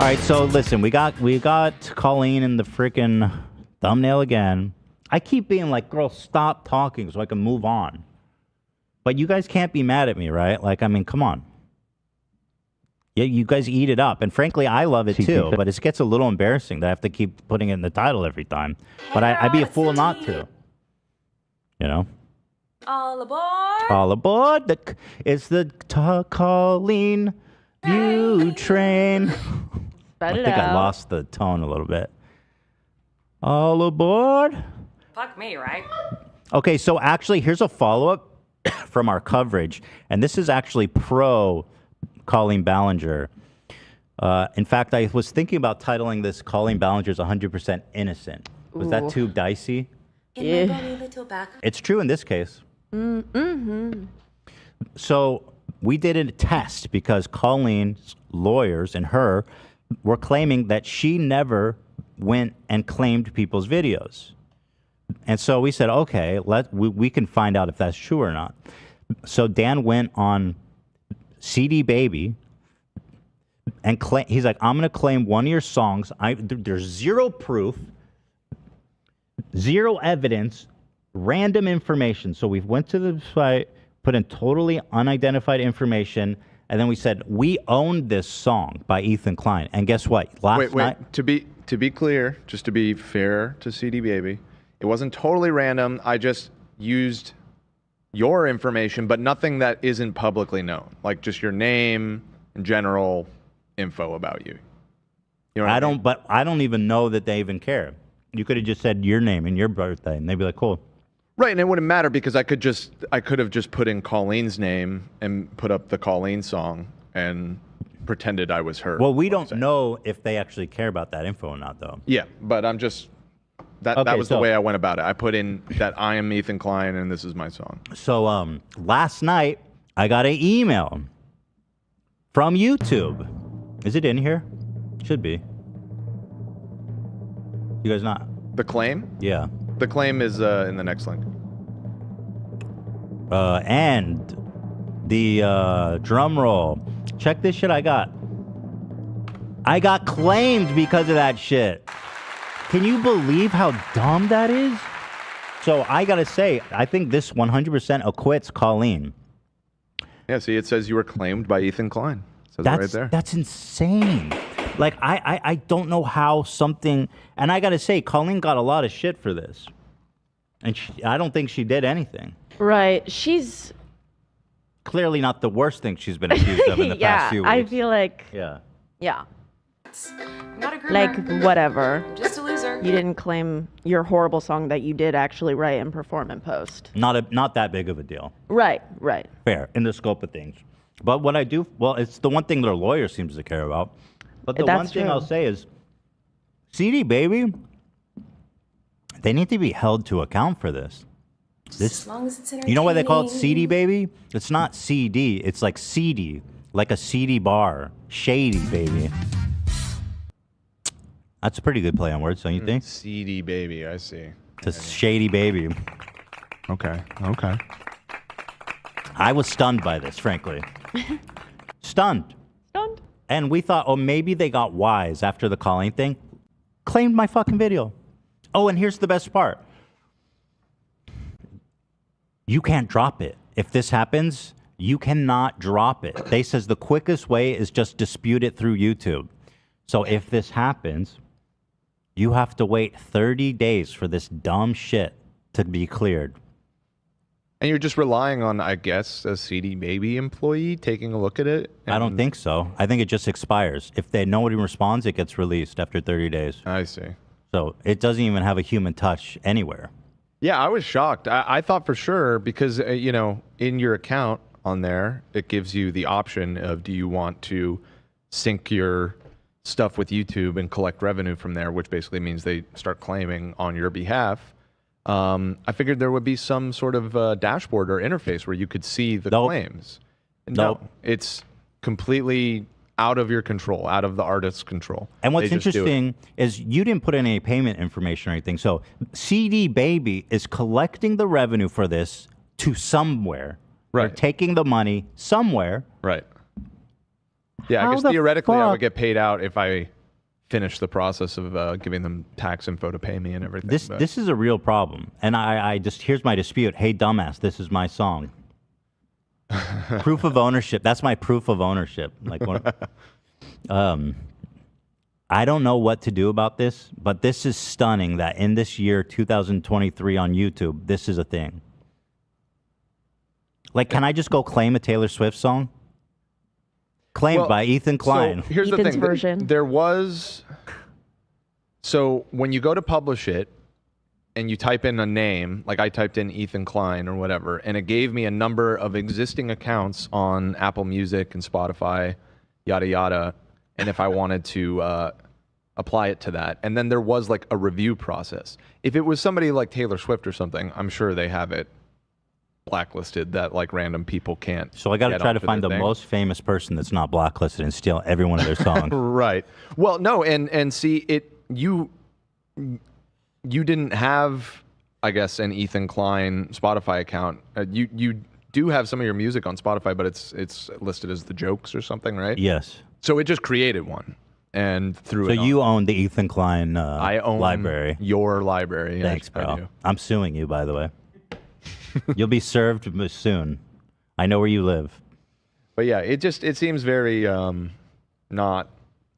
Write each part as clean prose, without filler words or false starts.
All right, so listen, we got Colleen in the freaking thumbnail again. I keep being like, girl, stop talking so I can move on. But you guys can't be mad at me, right? Like, I mean, come on. Yeah, you guys eat it up. And frankly, I love it too. But it gets a little embarrassing that I have to keep putting it in the title every time. But I'd be a fool not to. You know? All aboard! All aboard! It's the Colleen View Train. I think I lost the tone a little bit. All aboard? Fuck me, right? Okay, so actually, here's a follow-up from our coverage. And this is actually pro Colleen Ballinger. In fact, I was thinking about titling this Colleen Ballinger's 100% Innocent. Was that too dicey? In my body, little back. It's true in this case. Mm-hmm. So we did a test because Colleen's lawyers and her were claiming that she never went and claimed people's videos. And so we said, okay, we can find out if that's true or not. So Dan went on CD Baby and he's like, I'm going to claim one of your songs. There's zero proof, zero evidence, random information. So we went to the site, put in totally unidentified information, and then we said, we own this song by Ethan Klein. And guess what? Last night... To be clear, just to be fair to CD Baby, it wasn't totally random. I just used your information, but nothing that isn't publicly known. Like just your name and general info about you. You know what I mean? But I don't even know that they even care. You could have just said your name and your birthday, and they'd be like, cool. Right, and it wouldn't matter because I could have just put in Colleen's name and put up the Colleen song and pretended I was her. Well, we don't know if they actually care about that info or not, though. Yeah, but I'm just that was the way I went about it. I put in that I am Ethan Klein and this is my song. So last night I got an email from YouTube. Is it in here? Should be. You guys not? The claim? Yeah. The claim is in the next link. And the drum roll. Check this shit I got. I got claimed because of that shit. Can you believe how dumb that is? So I gotta say, I think this 100% acquits Colleen. Yeah, see, it says you were claimed by Ethan Klein. It says it right there. That's insane. Like, I don't know how something... And I got to say, Colleen got a lot of shit for this. And I don't think she did anything. Right. She's... Clearly not the worst thing she's been accused of in the past few weeks. I feel like... Yeah. Yeah. I'm not a groomer. Like, whatever. I'm just a loser. You didn't claim your horrible song that you did actually write and perform and post. Not that big of a deal. Right. Fair, in the scope of things. But what I do... Well, it's the one thing their lawyer seems to care about. But the one thing I'll say is, CD Baby, they need to be held to account for this. As long as it's entertaining. You know why they call it CD Baby? It's not CD. It's like seedy, like a seedy bar. Shady Baby. That's a pretty good play on words, don't you think? CD Baby, I see. It's a shady baby. Okay. I was stunned by this, frankly. Stunned. And we thought, oh, maybe they got wise after the Colleen thing. Claimed my fucking video. Oh, and here's the best part. You can't drop it. If this happens, you cannot drop it. They says the quickest way is just dispute it through YouTube. So if this happens, you have to wait 30 days for this dumb shit to be cleared. And you're just relying on, I guess, a CD Baby employee taking a look at it? I don't think so. I think it just expires. If nobody responds, it gets released after 30 days. I see. So it doesn't even have a human touch anywhere. Yeah, I was shocked. I thought for sure because, in your account on there, it gives you the option of do you want to sync your stuff with YouTube and collect revenue from there, which basically means they start claiming on your behalf. I figured there would be some sort of dashboard or interface where you could see the claims. No, it's completely out of your control, out of the artist's control. And what's interesting is you didn't put any payment information or anything. So CD Baby is collecting the revenue for this to somewhere. Right. They're taking the money somewhere. Right. Yeah, I How guess the theoretically I fuck- would get paid out if I finish the process of giving them tax info to pay me and everything. This is a real problem, and I just here's my dispute. Hey, dumbass, this is my song. Proof of ownership. That's my proof of ownership. Like, I don't know what to do about this, but this is stunning that in this year, 2023, on YouTube, this is a thing. Like, can I just go claim a Taylor Swift song? Claimed by Ethan Klein. So here's Ethan's the thing. version. There was. So when you go to publish it and you type in a name, like I typed in Ethan Klein or whatever, and it gave me a number of existing accounts on Apple Music and Spotify, yada, yada. And if I wanted to apply it to that. And then there was like a review process. If it was somebody like Taylor Swift or something, I'm sure they have it blacklisted that like random people can't. So I got to try to find the most famous person that's not blacklisted and steal every one of their songs. Right. Well, no, and see it. You didn't have, I guess, an Ethan Klein Spotify account. You do have some of your music on Spotify, but it's listed as The Jokes or something, right? Yes. So it just created one and threw So it on. you own the Ethan Klein I own library. your library. Yes, Thanks, I bro. do. I'm suing you, by the way. You'll be served soon. I know where you live. But yeah, it seems very not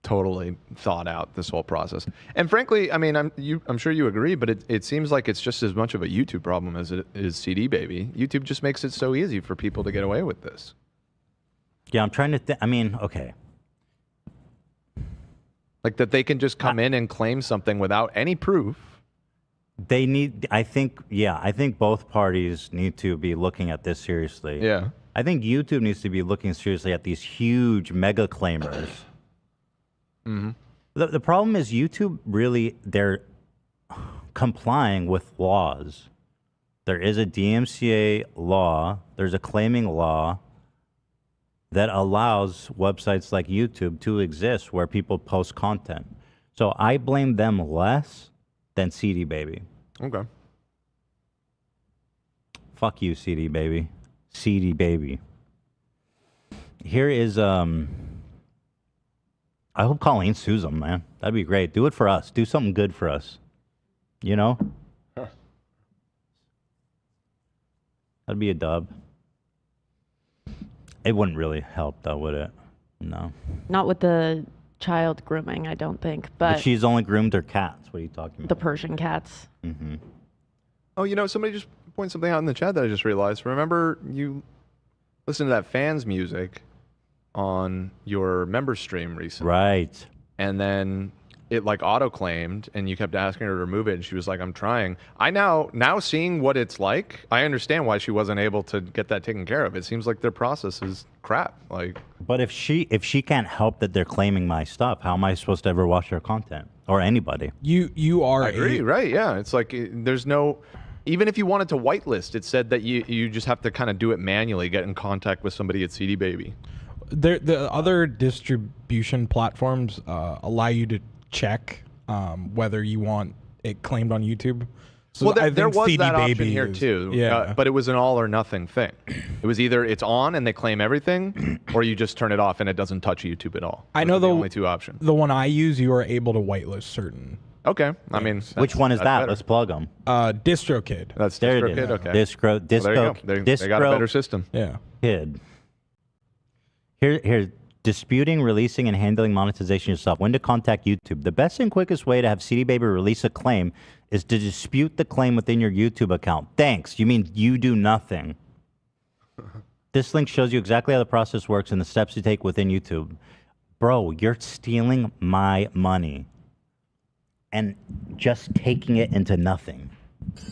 totally thought out, this whole process. And frankly, I mean, I'm sure you agree, but it seems like it's just as much of a YouTube problem as it is CD Baby. YouTube just makes it so easy for people to get away with this. Yeah, I'm trying to think. I mean, okay. Like that they can just come in and claim something without any proof. They need, I think both parties need to be looking at this seriously. Yeah. I think YouTube needs to be looking seriously at these huge mega claimers. Mm-hmm. The problem is YouTube really, they're complying with laws. There is a DMCA law, there's a claiming law that allows websites like YouTube to exist where people post content. So I blame them less than CD Baby. Okay. Fuck you, CD Baby. CD Baby. Here is I hope Colleen sues them, man. That'd be great. Do it for us. Do something good for us. You know? Huh. That'd be a dub. It wouldn't really help though, would it? No. Not with the child grooming, I don't think. But she's only groomed her cats. What are you talking about? the Persian cats. Mm-hmm. Oh, you know, somebody just pointed something out in the chat that I just realized. Remember, you listened to that fans music on your member stream recently. Right. And then it like auto-claimed and you kept asking her to remove it and she was like, I'm trying. I now seeing what it's like, I understand why she wasn't able to get that taken care of. It seems like their process is crap. Like, but if she can't help that they're claiming my stuff, how am I supposed to ever watch their content or anybody? You are I agree, right? Yeah. It's like there's no, even if you wanted to whitelist, it said that you just have to kind of do it manually, get in contact with somebody at CD Baby. The other distribution platforms allow you to check whether you want it claimed on YouTube. So Well, I there think was CD that option Baby here is- too, Yeah, but it was an all or nothing thing. It was either it's on and they claim everything, or you just turn it off and it doesn't touch YouTube at all. I Those know are the the only two options. The one I use, you are able to whitelist certain. Okay, I mean, Which one is that's that? better. Let's plug them. DistroKid. That's There it DistroKid. is. Okay, Disco, Well, there you go. They got a better system. Yeah. Kid. Here, disputing, releasing, and handling monetization yourself. When to contact YouTube. The best and quickest way to have CD Baby release a claim is to dispute the claim within your YouTube account. Thanks. You mean you do nothing. This link shows you exactly how the process works and the steps to take within YouTube. Bro, you're stealing my money and just taking it into nothing.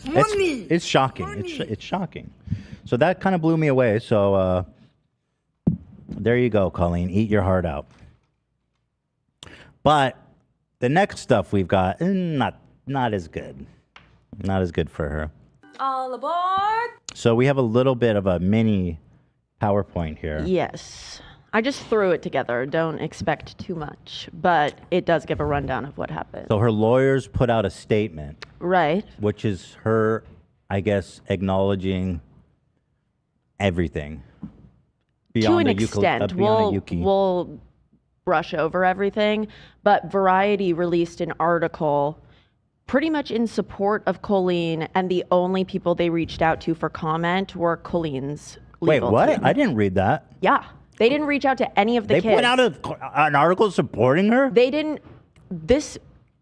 It's shocking. It's shocking. So that kind of blew me away. So there you go, Colleen. Eat your heart out. But the next stuff we've got, not as good. Not as good for her. All aboard! So we have a little bit of a mini PowerPoint here. Yes. I just threw it together. Don't expect too much. But it does give a rundown of what happened. So her lawyers put out a statement, Right. which is her, I guess, acknowledging everything. To an the extent. beyond a Yuki. We'll brush over everything. But Variety released an article pretty much in support of Colleen, and the only people they reached out to for comment were Colleen's Wait, legal what? team. I didn't read that. Yeah. They didn't reach out to any of the They kids. put out an article supporting her? They didn't. This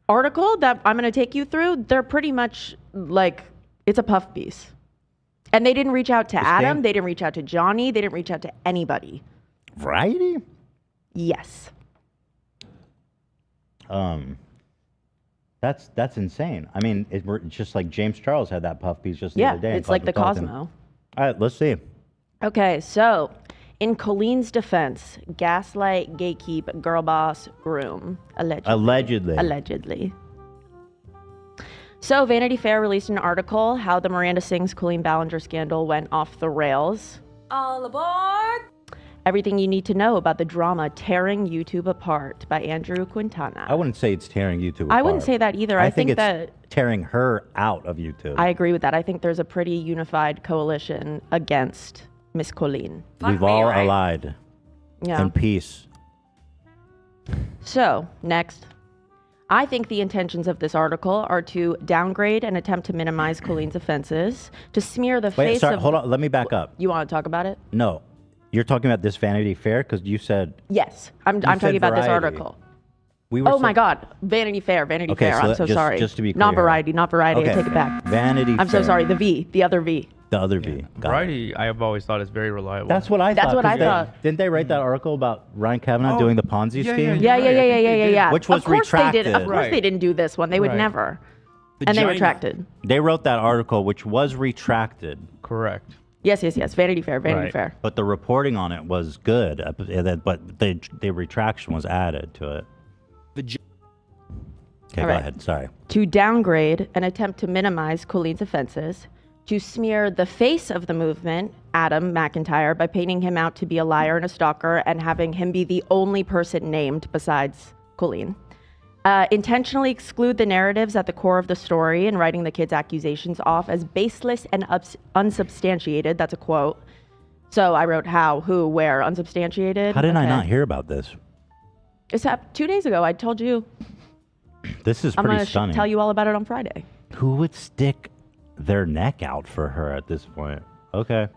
article that I'm going to take you through, they're pretty much like, it's a puff piece. And they didn't reach out to Adam. They didn't reach out to Johnny. They didn't reach out to anybody. Variety? Yes. That's insane. I mean, it's just like James Charles had that puff piece just the Yeah, other day. it's like the Cosmo. All right, let's see. Okay, so in Colleen's defense, gaslight, gatekeep, girl boss, groom. Allegedly. So Vanity Fair released an article, How the Miranda Sings Colleen Ballinger Scandal Went Off the Rails. All aboard! Everything you need to know about the drama Tearing YouTube Apart by Andrew Quintana. I wouldn't say it's tearing YouTube apart. I wouldn't say that either. I think it's that tearing her out of YouTube. I agree with that. I think there's a pretty unified coalition against Miss Colleen. We've all allied Yeah. in peace. So, next. I think the intentions of this article are to downgrade and attempt to minimize Colleen's offenses, to smear the Wait, face sorry, of... hold on. Let me back up. You want to talk about it? No. You're talking about this Vanity Fair? Because you said... Yes. I'm said talking about this Variety. article. We were Oh my God. Vanity Fair. Vanity Okay, Fair. so I'm so just- sorry. just to be Not clear. Variety. Not Variety. Okay. I take it back. Vanity I'm Fair. so sorry. The V. The other V. The other V. Got it. Variety, I have always thought is very reliable. That's what I That's thought. what I 'cause they- thought. Didn't they write that article about Ryan Kavanaugh Oh, doing the Ponzi yeah, scheme? Yeah, Right, I think they did. yeah. Which was of course They did. Of retracted. course Right. they didn't do this one. They would Right. never. The And they giant- retracted. They wrote that article, which was retracted, Correct. Yes. Vanity Fair. Vanity Right. Fair. but the reporting on it was good. But the retraction was added to it. Okay, All go right. ahead. Sorry. To downgrade and attempt to minimize Colleen's offenses, to smear the face of the movement, Adam McIntyre, by painting him out to be a liar and a stalker and having him be the only person named besides Colleen. Intentionally exclude the narratives at the core of the story and writing the kids' accusations off as baseless and unsubstantiated. That's a quote. So I wrote how, who, where, unsubstantiated. How did I Okay. not hear about this? It's happened 2 days ago. I told you. This is I'm pretty going to stunning. tell you all about it on Friday. Who would stick their neck out for her at this point? Okay.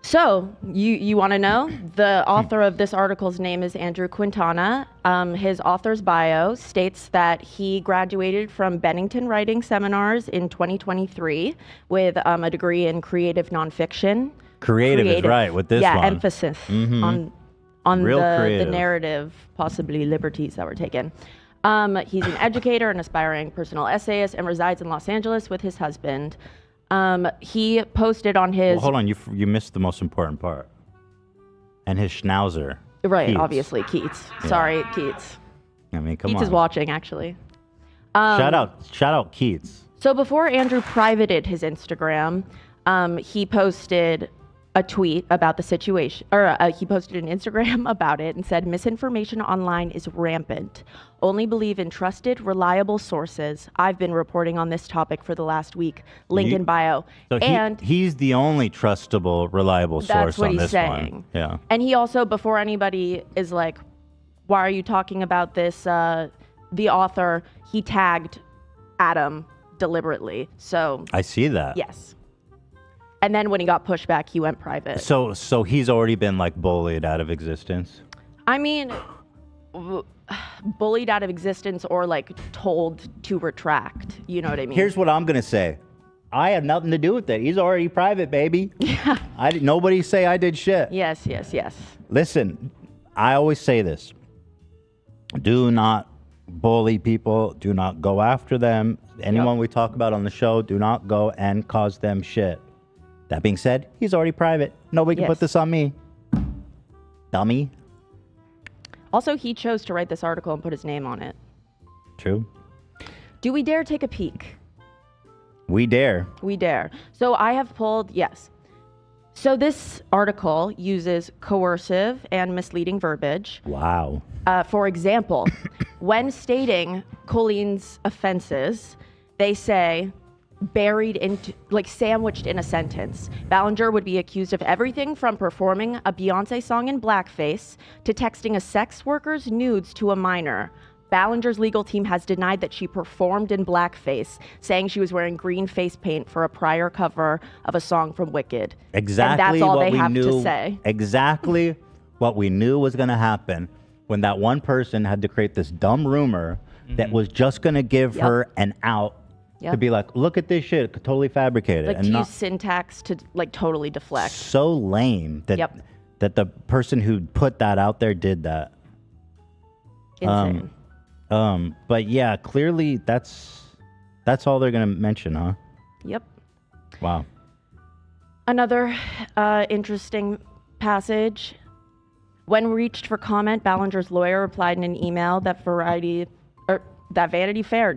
So, you want to know? The author of this article's name is Andrew Quintana. His author's bio states that he graduated from Bennington Writing Seminars in 2023 with a degree in creative nonfiction. Creative is right with this yeah, one. emphasis on Real the creative. narrative, possibly liberties that were taken. He's an educator, an aspiring personal essayist, and resides in Los Angeles with his husband. He posted on his... Well, hold on, you missed the most important part. And his schnauzer. Right, Keats. obviously, Keats. Sorry, Keats. I mean, come Keats on. is watching, actually. Shout out Keats. So before Andrew privated his Instagram, he posted a tweet about the situation, or he posted an Instagram about it and said, misinformation online is rampant. Only believe in trusted, reliable sources. I've been reporting on this topic for the last week. Link in bio. So and he's the only trustable, reliable that's source what on he's this saying. one. Yeah. And he also, before anybody is like, why are you talking about this? The author, he tagged Adam deliberately. So I see that. yes. And then when he got pushed back, he went private. So he's already been like bullied out of existence. I mean, bullied out of existence or like told to retract. You know what I mean? Here's what I'm gonna say. I have nothing to do with it. He's already private, baby. Yeah. Nobody say I did shit. Yes. Listen, I always say this. Do not bully people. Do not go after them. Anyone we talk about on the show, do not go and cause them shit. That being said, he's already private. Nobody can Yes. put this on me. Dummy. Also, he chose to write this article and put his name on it. True. Do we dare take a peek? We dare. We dare. So I have pulled, yes. So this article uses coercive and misleading verbiage. Wow. For example, when stating Colleen's offenses, they say, buried into, like sandwiched in a sentence. Ballinger would be accused of everything from performing a Beyonce song in blackface to texting a sex worker's nudes to a minor. Ballinger's legal team has denied that she performed in blackface, saying she was wearing green face paint for a prior cover of a song from Wicked. Exactly and that's all what they we have knew, to say. Exactly what we knew was going to happen when that one person had to create this dumb rumor that was just going to give her an out to be like, look at this shit, totally fabricated. Like and to not use syntax to like totally deflect. so lame that that the person who put that out there did that. Insane. But yeah, clearly that's all they're going to mention, huh? Yep. Wow. Another interesting passage. When reached for comment, Ballinger's lawyer replied in an email that Vanity Fair,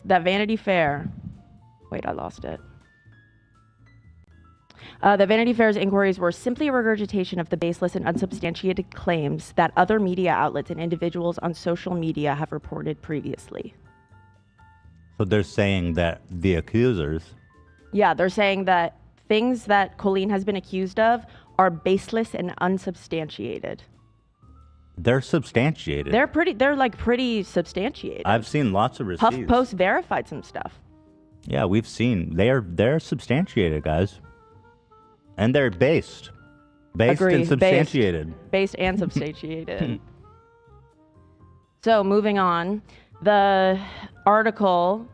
that Vanity Fair. Wait, I lost it. The Vanity Fair's inquiries were simply a regurgitation of the baseless and unsubstantiated claims that other media outlets and individuals on social media have reported previously. So they're saying that the accusers. Yeah, they're saying that things that Colleen has been accused of are baseless and unsubstantiated. They're substantiated. They're pretty substantiated. I've seen lots of receipts. HuffPost verified some stuff. Yeah, we've seen. They're substantiated, guys. And they're based. Based Agree. and substantiated. Based and substantiated. So moving on, the article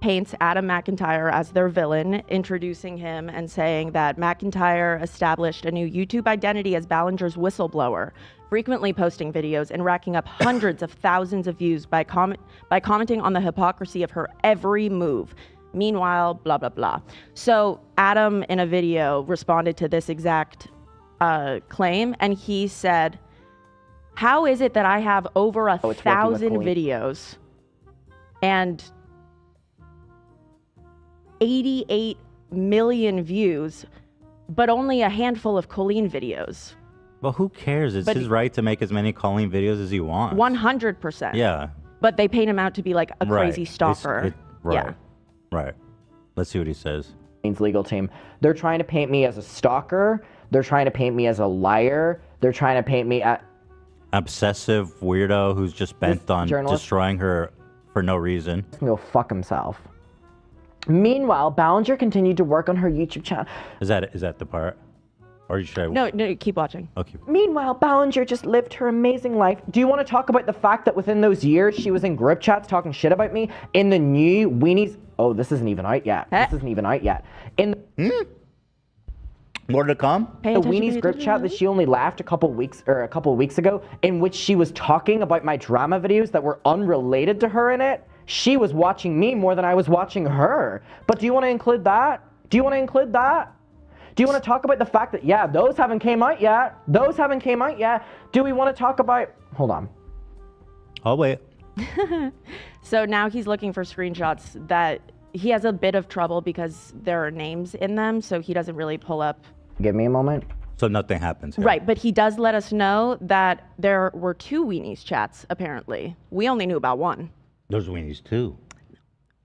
paints Adam McIntyre as their villain, introducing him and saying that McIntyre established a new YouTube identity as Ballinger's whistleblower, frequently posting videos and racking up hundreds of thousands of views by commenting on the hypocrisy of her every move. Meanwhile, blah, blah, blah. So Adam, in a video, responded to this exact claim, and he said, how is it that I have over 1,000 videos and 88 million views, but only a handful of Colleen videos? Well, who cares? It's his right to make as many Colleen videos as he wants. 100%. Yeah. But they paint him out to be like a crazy stalker. Right. Yeah. Right. Let's see what he says. Legal team. They're trying to paint me as a stalker. They're trying to paint me as a liar. They're trying to paint me as obsessive weirdo who's just bent on destroying her for no reason. Go fuck himself. Meanwhile, Ballinger continued to work on her YouTube channel. Is that the part? Or should I? No, keep watching. Okay. Meanwhile, Ballinger just lived her amazing life. Do you want to talk about the fact that within those years she was in group chats talking shit about me in the new Weenies? Oh, this isn't even out yet. This isn't even out yet. In more to come. The Weenies group chat that she only left a couple weeks ago, in which she was talking about my drama videos that were unrelated to her in it. She was watching me more than I was watching her. But do you want to include that? Do you want to include that? Do you want to talk about the fact that, yeah, those haven't came out yet? Those haven't came out yet. Do we want to talk about... Hold on. I'll wait. So now he's looking for screenshots that he has a bit of trouble because there are names in them, so he doesn't really pull up. Give me a moment. So nothing happens here. Right, but he does let us know that there were 2 Weenies chats, apparently. We only knew about one. There's Weenies too.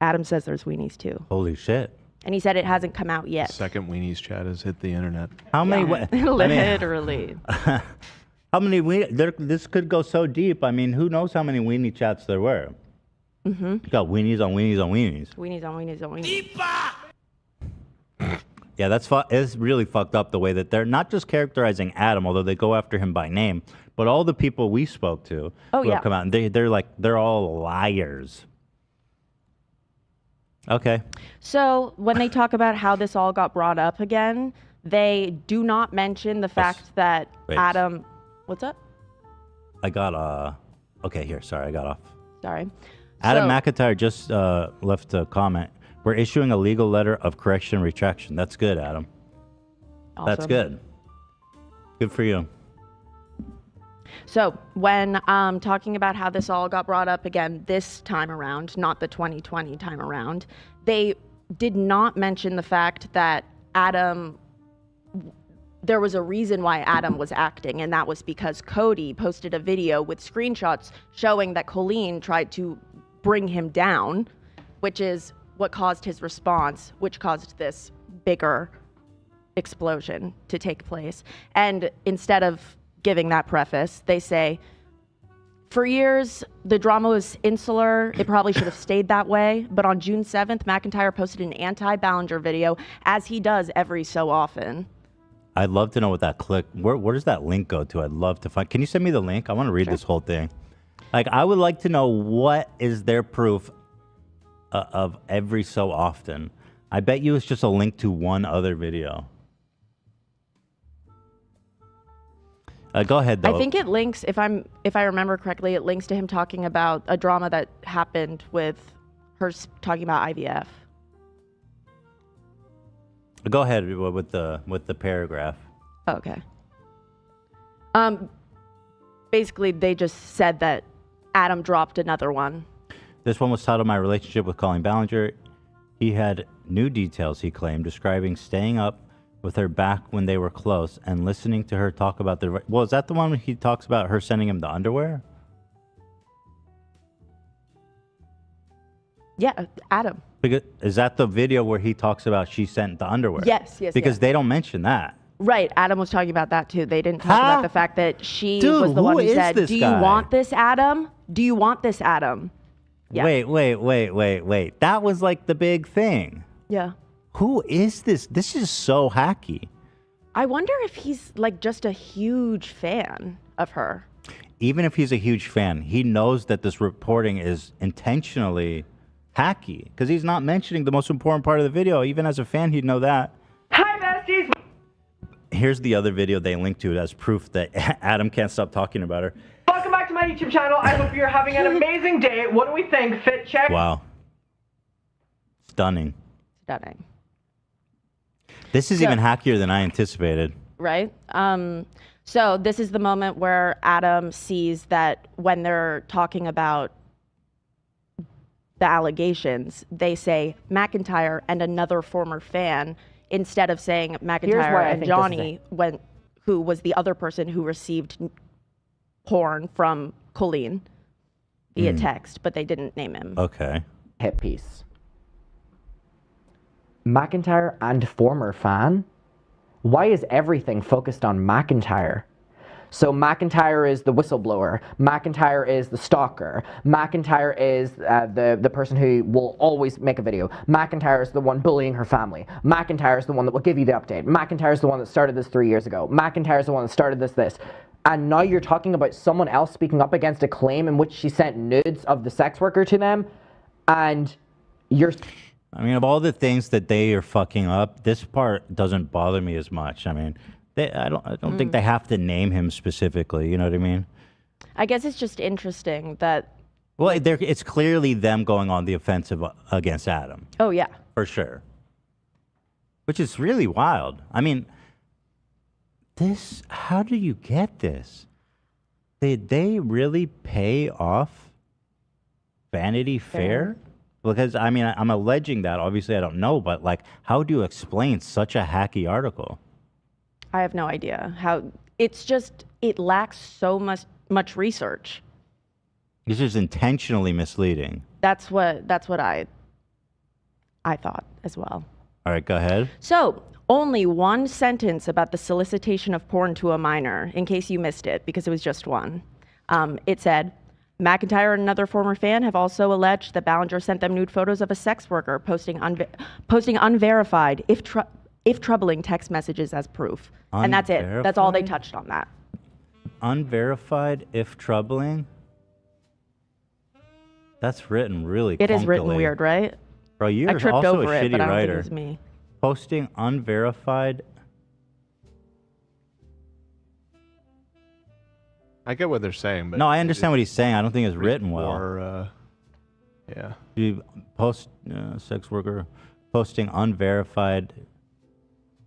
Adam says there's Weenies too. Holy shit. And he said it hasn't come out yet. Second Weenies chat has hit the internet. How many? Literally. How many this could go so deep. I mean, who knows how many weenie chats there were? Mm-hmm. You got weenies on weenies on weenies. Weenies on weenies on weenies. Yeah, it's really fucked up the way that they're not just characterizing Adam, although they go after him by name, but all the people we spoke to who have come out, and they're all liars. Okay. So when they talk about how this all got brought up again, they do not mention the fact that Adam... What's up? I got okay, here. Sorry, I got off. Sorry. Adam McIntyre just left a comment. We're issuing a legal letter of correction and retraction. That's good, Adam. Awesome. That's good. Good for you. So when talking about how this all got brought up again this time around, not the 2020 time around, they did not mention the fact that there was a reason why Adam was acting, and that was because Cody posted a video with screenshots showing that Colleen tried to bring him down, which is what caused his response, which caused this bigger explosion to take place. And instead of giving that preface, they say, for years, the drama was insular. It probably should have stayed that way. But on June 7th, McIntyre posted an anti-Ballinger video, as he does every so often. I'd love to know what that click. Where does that link go to? I'd love to find. Can you send me the link? I want to read this whole thing. Like, I would like to know what is their proof of every so often. I bet you it's just a link to one other video. Go ahead, though. I think it links, if I remember correctly, it links to him talking about a drama that happened with her talking about IVF. Go ahead with the paragraph. Okay. Basically, they just said that Adam dropped another one. This one was titled "My Relationship with Colleen Ballinger." He had new details, he claimed, describing staying up with her back when they were close and listening to her talk about the... Well, is that the one he talks about her sending him the underwear? Yeah, Adam. Because, is that the video where he talks about she sent the underwear? Yes. Because they don't mention that. Right, Adam was talking about that too. They didn't talk about the fact that she was the one who said, "Do you want this, Adam? Do you want this, Adam?" Yeah. Wait. That was like the big thing. Yeah. Who is this? This is so hacky. I wonder if he's like just a huge fan of her. Even if he's a huge fan, he knows that this reporting is intentionally hacky because he's not mentioning the most important part of the video. Even as a fan, he'd know that. Hi, besties. Here's the other video they linked to as proof that Adam can't stop talking about her. Welcome back to my YouTube channel. I hope you're having an amazing day. What do we think? Fit check. Wow. Stunning. This is even hackier than I anticipated. Right? So this is the moment where Adam sees that when they're talking about the allegations, they say McIntyre and another former fan instead of saying McIntyre and Johnny, who was the other person who received porn from Colleen via text, but they didn't name him. Okay. Hit piece. McIntyre and former fan? Why is everything focused on McIntyre? So McIntyre is the whistleblower. McIntyre is the stalker. McIntyre is the person who will always make a video. McIntyre is the one bullying her family. McIntyre is the one that will give you the update. McIntyre is the one that started this 3 years ago. McIntyre is the one that started this. And now you're talking about someone else speaking up against a claim in which she sent nudes of the sex worker to them, and you're... I mean, of all the things that they are fucking up, this part doesn't bother me as much. I mean, I don't think they have to name him specifically. You know what I mean? I guess it's just interesting that... Well, it's clearly them going on the offensive against Adam. Oh, yeah. For sure. Which is really wild. I mean, how do you get this? Did they really pay off Vanity Fair? Because, I mean, I'm alleging that. Obviously, I don't know. But, like, how do you explain such a hacky article? I have no idea how. It's just, it lacks so much research. This is intentionally misleading. That's what I thought as well. All right, go ahead. So, only one sentence about the solicitation of porn to a minor, in case you missed it, because it was just one. It said, McIntyre and another former fan have also alleged that Ballinger sent them nude photos of a sex worker posting unverified, if troubling text messages as proof. And that's it. That's all they touched on that. Unverified, if troubling? That's written really It is clunkily. written weird, right? Bro, you're I tripped also over a it, shitty but I don't think writer. it was me. Posting unverified. I get what they're saying, but No, I understand what he's saying. I don't think it's written well. Or, yeah. You post sex worker posting unverified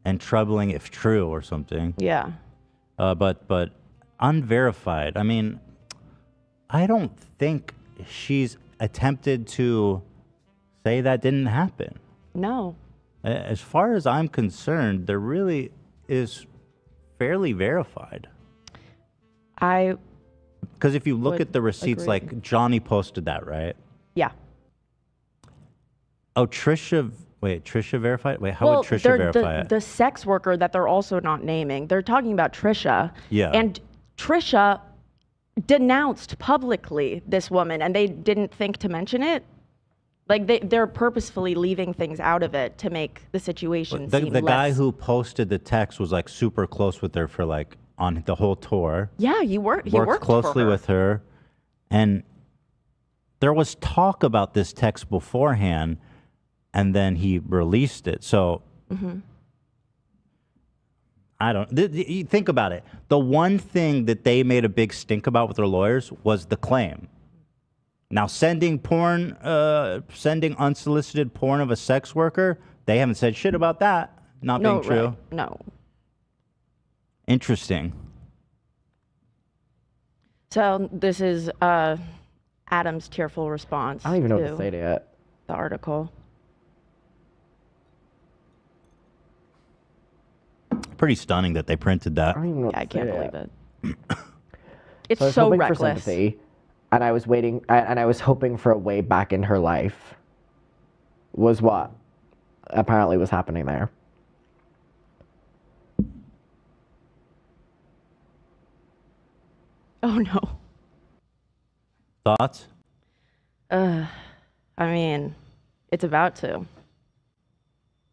and troubling if true or something. Yeah. But unverified. I mean, I don't think she's attempted to say that didn't happen. No. As far as I'm concerned, there really is fairly verified. Because if you look at the receipts, agree. like Johnny posted that, right? Yeah. Oh, Trisha. Wait, Trisha verified? Wait, how Well, would Trisha they're verify it? the sex worker that they're also not naming. They're talking about Trisha. Yeah. And Trisha denounced publicly this woman, and they didn't think to mention it. Like they're purposefully leaving things out of it to make the situation seem The guy less. who posted the text was like super close with her for like on the whole tour. Yeah, he worked Closely for her. with her, and there was talk about this text beforehand, and then he released it. So I don't. You think about it. The one thing that they made a big stink about with their lawyers was the claim. Now, sending unsolicited porn of a sex worker, they haven't said shit about that. Not being true. Right. No. Interesting. So this is Adam's tearful response. I don't even know what to say to it. The article. Pretty stunning that they printed that. I don't even know what Yeah, I to say can't to believe it. It's So I was so hoping for reckless. sympathy, and I was waiting, and I was hoping for a way back in her life. Was what apparently was happening there. Oh no. Thoughts? I mean, it's about to,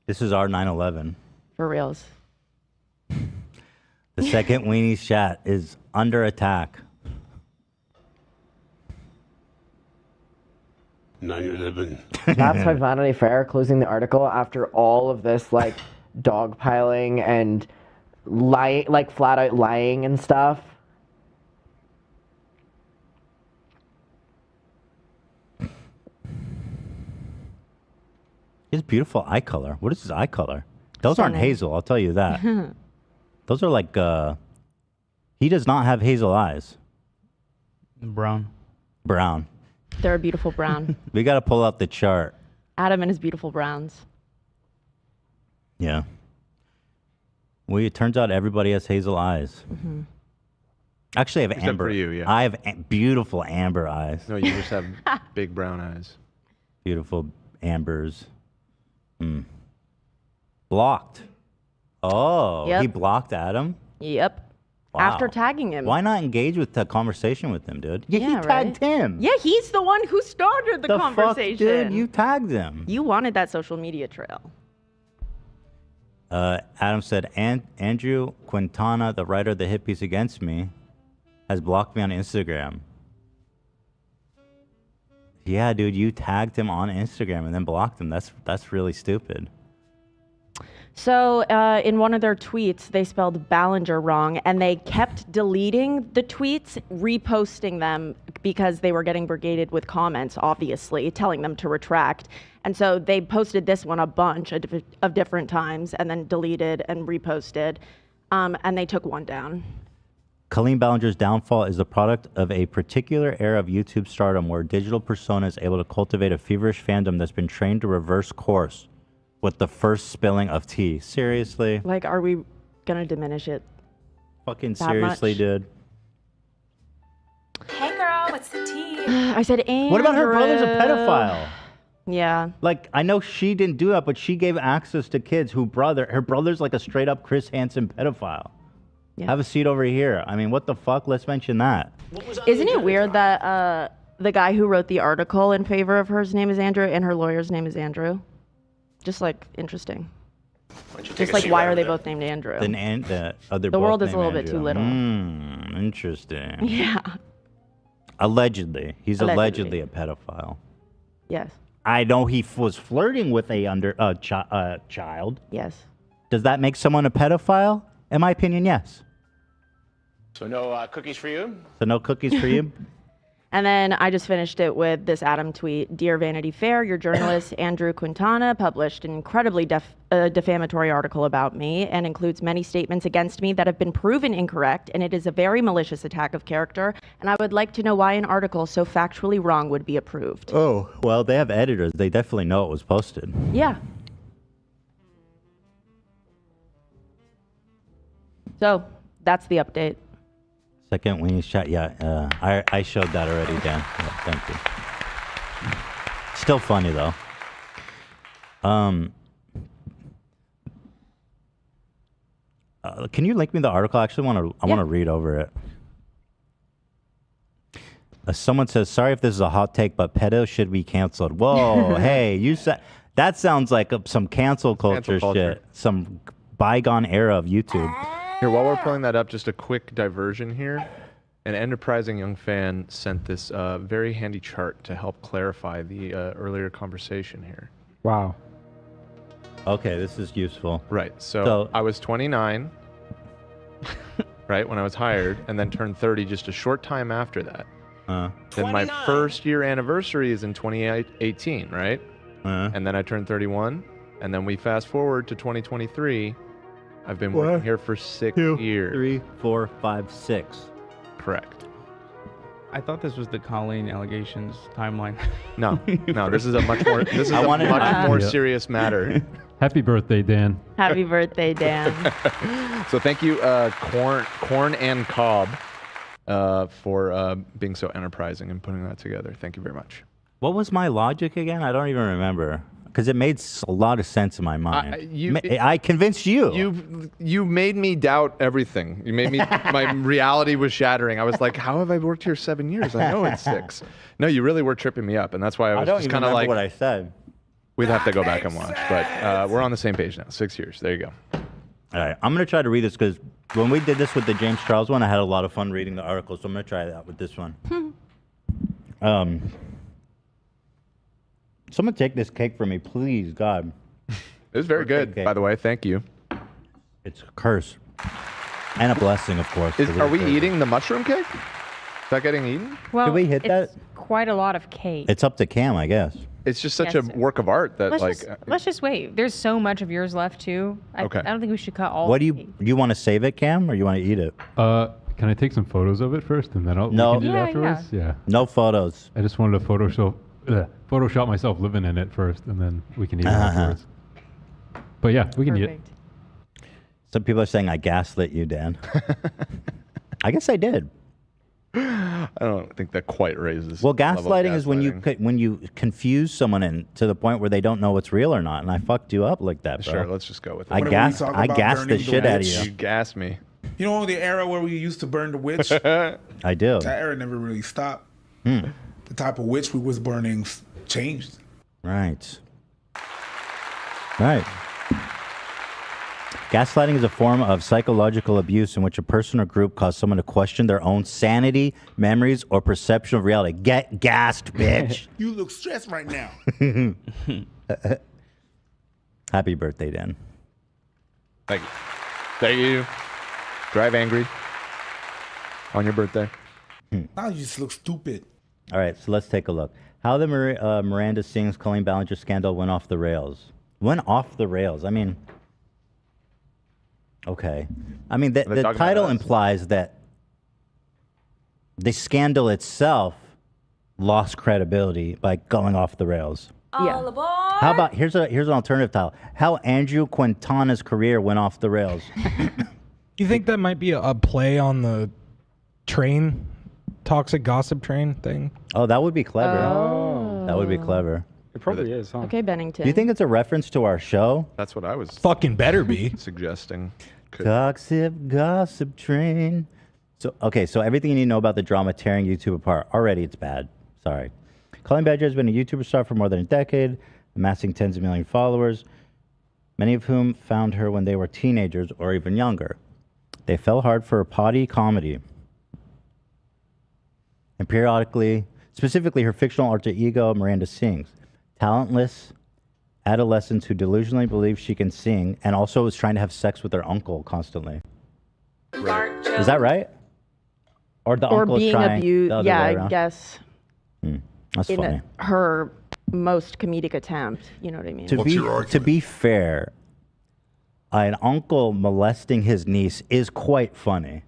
This is our 9/11. for reals. The second Weenie's chat is under attack. 9/11. That's why Vanity Fair closing the article after all of this like dogpiling and lie, like flat out lying and stuff. He has beautiful eye color. What is his eye color? Those aren't Stunning. hazel, I'll tell you that. Those are like, he does not have hazel eyes. Brown. Brown. They're a beautiful brown. We got to pull out the chart. Adam and his beautiful browns. Yeah. Well, it turns out everybody has hazel eyes. Actually, I have Except amber. for you, yeah. I have beautiful amber eyes. No, you just have big brown eyes. Beautiful ambers. Blocked. Oh, Yep. he blocked Adam? Yep. Wow. After tagging him. Why not engage with the conversation with him, dude? Yeah, he Yeah, tagged him. Yeah, he's the one who started the conversation. Fuck, dude? You tagged him. You wanted that social media trail. Adam said, Andrew Quintana, the writer of the hit piece Against Me, has blocked me on Instagram. Yeah, dude, you tagged him on Instagram and then blocked him. That's really stupid. So in one of their tweets, they spelled Ballinger wrong, and they kept deleting the tweets, reposting them because they were getting brigaded with comments, obviously, telling them to retract. And so they posted this one a bunch of different times and then deleted and reposted, and they took one down. Colleen Ballinger's downfall is the product of a particular era of YouTube stardom where digital persona is able to cultivate a feverish fandom that's been trained to reverse course with the first spilling of tea. Seriously? Like, are we going to diminish it? Fucking that seriously, much? dude. Hey girl, what's the tea? I said, Andrew. What about her brother's a pedophile? Yeah. Like, I know she didn't do that, but she gave access to kids her brother's like a straight up Chris Hansen pedophile. Yeah. Have a seat over here. I mean, what the fuck? Let's mention that. Isn't it weird that the guy who wrote the article in favor of her's name is Andrew and her lawyer's name is Andrew? Just like interesting. Just like why are they both named Andrew? The world is a little bit too little. Interesting. Yeah. Allegedly. He's Allegedly. allegedly a pedophile. Yes. I know he was flirting with a child. Yes. Does that make someone a pedophile? In my opinion, yes. So no cookies for you? So no cookies for you? And then I just finished it with this Adam tweet. Dear Vanity Fair, your journalist Andrew Quintana published an incredibly defamatory article about me and includes many statements against me that have been proven incorrect, and it is a very malicious attack of character, and I would like to know why an article so factually wrong would be approved. Oh, well, they have editors. They definitely know it was posted. Yeah. So that's the update. Second Weenie's chat. Yeah, I showed that already, Dan. Yeah, thank you. Still funny, though. Can you link me the article? I actually want to read over it. Someone says, "Sorry if this is a hot take, but pedo should be canceled." Whoa, hey, you said that sounds like some cancel culture shit, some bygone era of YouTube. Here, while we're pulling that up, just a quick diversion here. An enterprising young fan sent this very handy chart to help clarify the earlier conversation here. Wow. Okay, this is useful. Right. So I was 29, right, when I was hired, and then turned 30 just a short time after that. Then my first year anniversary is in 2018, right? And then I turned 31, and then we fast forward to 2023. I've been working here for 6 years. 3, 4, 5, 6. Correct. I thought this was the Colleen allegations timeline. No, this is a much more much more serious matter. Happy birthday, Dan. Happy birthday, Dan. So thank you, Corn and Cobb, for being so enterprising and putting that together. Thank you very much. What was my logic again? I don't even remember. Because it made a lot of sense in my mind. I convinced you. You made me doubt everything. You made me. My reality was shattering. I was like, "How have I worked here 7 years? I know it's 6." No, you really were tripping me up, and that's why I was just kind of like, what I said. We'd have to go back and watch, but we're on the same page now. 6 years. There you go. All right, I'm gonna try to read this because when we did this with the James Charles one, I had a lot of fun reading the article. So I'm gonna try that with this one. Someone take this cake from me, please, God. It was very good, by the way. Thank you. It's a curse. And a blessing, of course. Are we eating the mushroom cake? Is that getting eaten? Well, Did we hit that? Quite a lot of cake. It's up to Cam, I guess. It's just such a work of art that, let's just wait. There's so much of yours left, too. Okay. I don't think we should cut all What do the cake. you want to save it, Cam, or you want to eat it? Can I take some photos of it first, and then we No. can do it afterwards? Yeah. No photos. I just wanted to Photoshop myself living in it first, and then we can eat it afterwards. But yeah, we can eat it. Some people are saying I gaslit you, Dan. I guess I did. I don't think that quite raises. Well, the level of gaslighting is when you confuse someone to the point where they don't know what's real or not, and I fucked you up like that, bro. Sure, let's just go with it. I gassed the shit out of you. You gassed me. You know the era where we used to burn the witch? I do. That era never really stopped. The type of witch we was burning changed. Right. Right. Gaslighting is a form of psychological abuse in which a person or group cause someone to question their own sanity, memories, or perception of reality. Get gassed, bitch. You look stressed right now. Happy birthday, Dan. Thank you. Thank you. Drive angry on your birthday. Now you just look stupid. All right, so let's take a look. How the Miranda Sings Colleen Ballinger scandal went off the rails. Went off the rails. I mean, okay. I mean, the title implies that the scandal itself lost credibility by going off the rails. All aboard. How about, here's an alternative title. How Andrew Quintana's career went off the rails. You think that might be a play on the train, toxic gossip train thing? Oh, that would be clever. That would be clever. It probably is, huh? Okay, Bennington. Do you think it's a reference to our show? That's what I was fucking better be suggesting. Toxic gossip train. So everything you need to know about the drama tearing YouTube apart. Already it's bad. Sorry. Colleen Ballinger has been a YouTuber star for more than a decade, amassing tens of millions of followers, many of whom found her when they were teenagers or even younger. They fell hard for her potty comedy. And periodically, specifically her fictional alter ego, Miranda Sings. Talentless adolescents who delusionally believe she can sing and also is trying to have sex with their uncle constantly. Right. Is that right? Or the uncle is being trying abused. the other Yeah, way I around? guess. That's in funny. her most comedic attempt. You know what I mean? To be fair, an uncle molesting his niece is quite funny.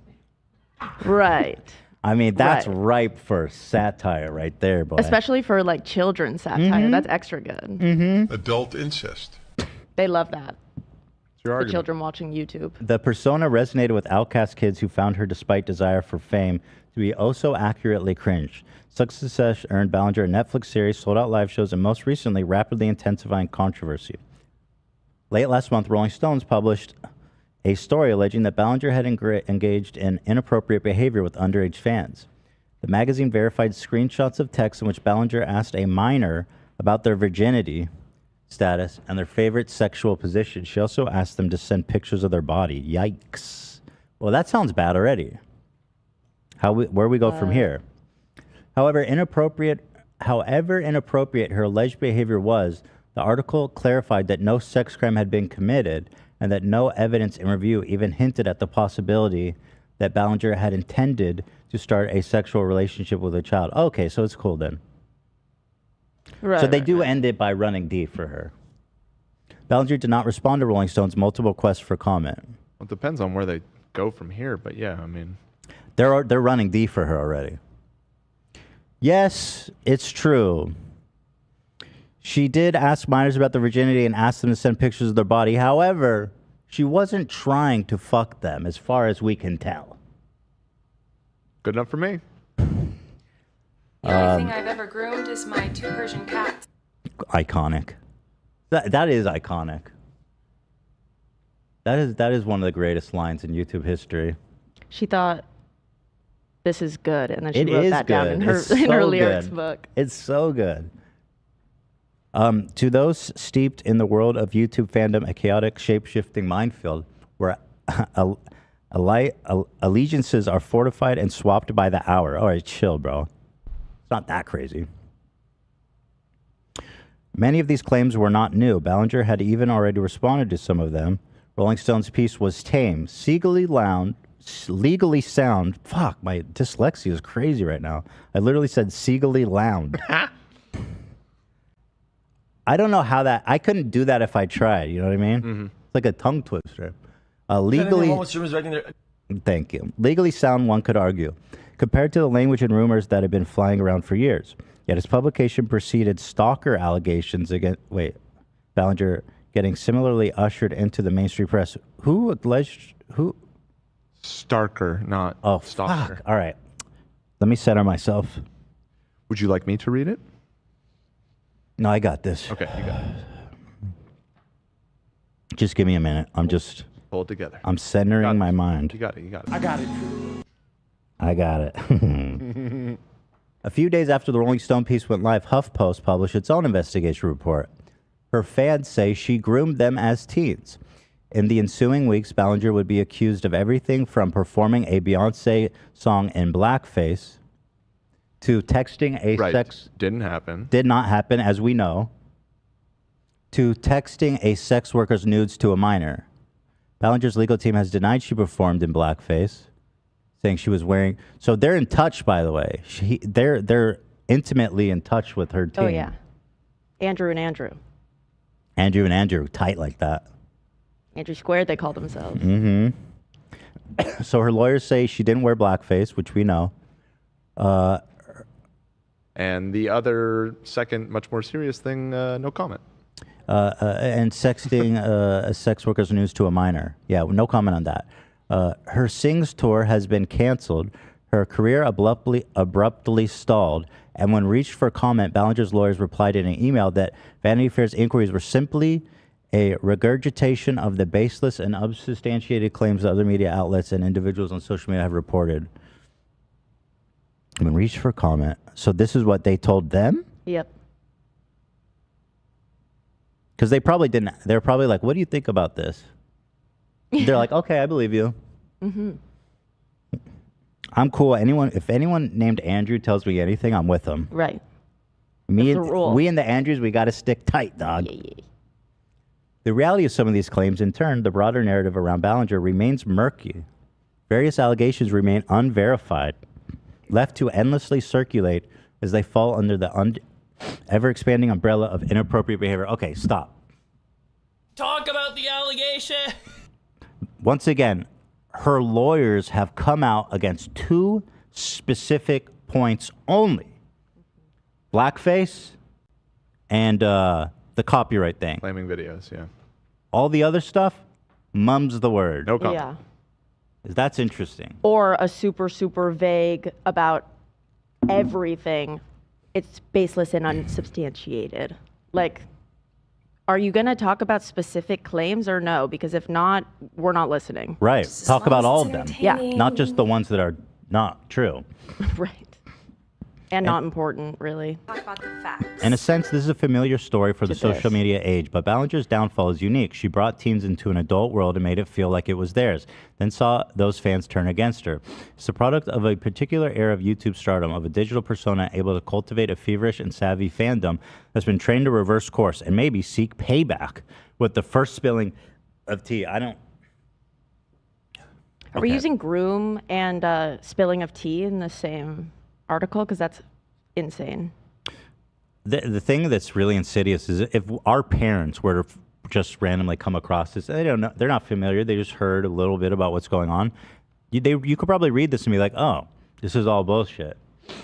Right. I mean, that's ripe for satire right there, boy. Especially for like children's satire. That's extra good. Adult incest. They love that. your The argument. children watching YouTube. The persona resonated with outcast kids who found her despite desire for fame to be oh so accurately cringe. Success earned Ballinger a Netflix series, sold out live shows, and most recently, rapidly intensifying controversy. Late last month, Rolling Stones published a story alleging that Ballinger had engaged in inappropriate behavior with underage fans. The magazine verified screenshots of texts in which Ballinger asked a minor about their virginity status and their favorite sexual position. She also asked them to send pictures of their body. Yikes. Well, that sounds bad already. Where we go from here? However inappropriate her alleged behavior was, the article clarified that no sex crime had been committed and that no evidence in review even hinted at the possibility that Ballinger had intended to start a sexual relationship with a child. Okay, so it's cool then. Right, so they do end it by running D for her. Ballinger did not respond to Rolling Stone's multiple requests for comment. Well, it depends on where they go from here, but yeah, I mean, they're running D for her already. Yes, it's true. She did ask minors about their virginity and asked them to send pictures of their body. However, she wasn't trying to fuck them, as far as we can tell. Good enough for me. The only thing I've ever groomed is my 2 Persian cats. Iconic. That is iconic. That is one of the greatest lines in YouTube history. She thought, this is good, and then she It wrote is that down in good. her, It's in her so lyrics good. book. It's so good. To those steeped in the world of YouTube fandom, a chaotic, shape-shifting minefield where allegiances are fortified and swapped by the hour. All right, chill, bro. It's not that crazy. Many of these claims were not new. Ballinger had even already responded to some of them. Rolling Stone's piece was tame, legally sound. Fuck, my dyslexia is crazy right now. I literally said legally loud. I don't know how that... I couldn't do that if I tried, you know what I mean? Mm-hmm. It's like a tongue twister. Legally... Thank you. Legally sound, one could argue, compared to the language and rumors that have been flying around for years. Yet his publication preceded stalker allegations against... Ballinger getting similarly ushered into the mainstream press. Who alleged... Who? Starker, not stalker. Fuck. All right. Let me center myself. Would you like me to read it? No, I got this. Okay, you got it. Just give me a minute. I'm just... Pull it together. I'm centering my mind. You got it. I got it. I got it. A few days after the Rolling Stone piece went live, HuffPost published its own investigation report. Her fans say she groomed them as teens. In the ensuing weeks, Ballinger would be accused of everything from performing a Beyoncé song in blackface to texting a sex... Didn't happen. Did not happen, as we know. To texting a sex worker's nudes to a minor. Ballinger's legal team has denied she performed in blackface, saying she was wearing... So they're in touch, by the way. They're intimately in touch with her team. Oh, yeah. Andrew and Andrew. Andrew and Andrew, tight like that. Andrew Squared, they call themselves. Mm-hmm. So her lawyers say she didn't wear blackface, which we know. And the other second, much more serious thing, no comment. And sexting a sex worker's news to a minor. Yeah, no comment on that. Her Sings tour has been canceled. Her career abruptly stalled. And when reached for comment, Ballinger's lawyers replied in an email that Vanity Fair's inquiries were simply a regurgitation of the baseless and unsubstantiated claims that other media outlets and individuals on social media have reported. When reached for comment. So this is what they told them? Yep. Because they probably didn't. They're probably like, what do you think about this? They're like, okay, I believe you. Mm-hmm. I'm cool. If anyone named Andrew tells me anything, I'm with them. Right. We That's the rule. and the Andrews, we got to stick tight, dog. Yeah. The reality of some of these claims, in turn, the broader narrative around Ballinger remains murky. Various allegations remain unverified, left to endlessly circulate as they fall under the ever-expanding umbrella of inappropriate behavior. Okay, stop. Talk about the allegation. Once again, her lawyers have come out against two specific points only. Blackface and the copyright thing. Claiming videos, yeah. All the other stuff, mum's the word. No comment. Yeah. That's interesting. Or a super, super vague about everything. It's baseless and unsubstantiated. Like, Are you going to talk about specific claims or no? Because if not, we're not listening. Right. Talk about all of them. Yeah. Not just the ones that are not true. Right. And not important, really. Talk about the facts. In a sense, this is a familiar story for the To social this. media age, but Ballinger's downfall is unique. She brought teens into an adult world and made it feel like it was theirs, then saw those fans turn against her. It's the product of a particular era of YouTube stardom, of a digital persona able to cultivate a feverish and savvy fandom that's been trained to reverse course and maybe seek payback with the first spilling of tea. Are we using groom and spilling of tea in the same article? Because that's insane. The thing that's really insidious is if our parents were to just randomly come across this, they don't know, they're not familiar, they just heard a little bit about what's going on. You could probably read this and be like, oh, this is all bullshit.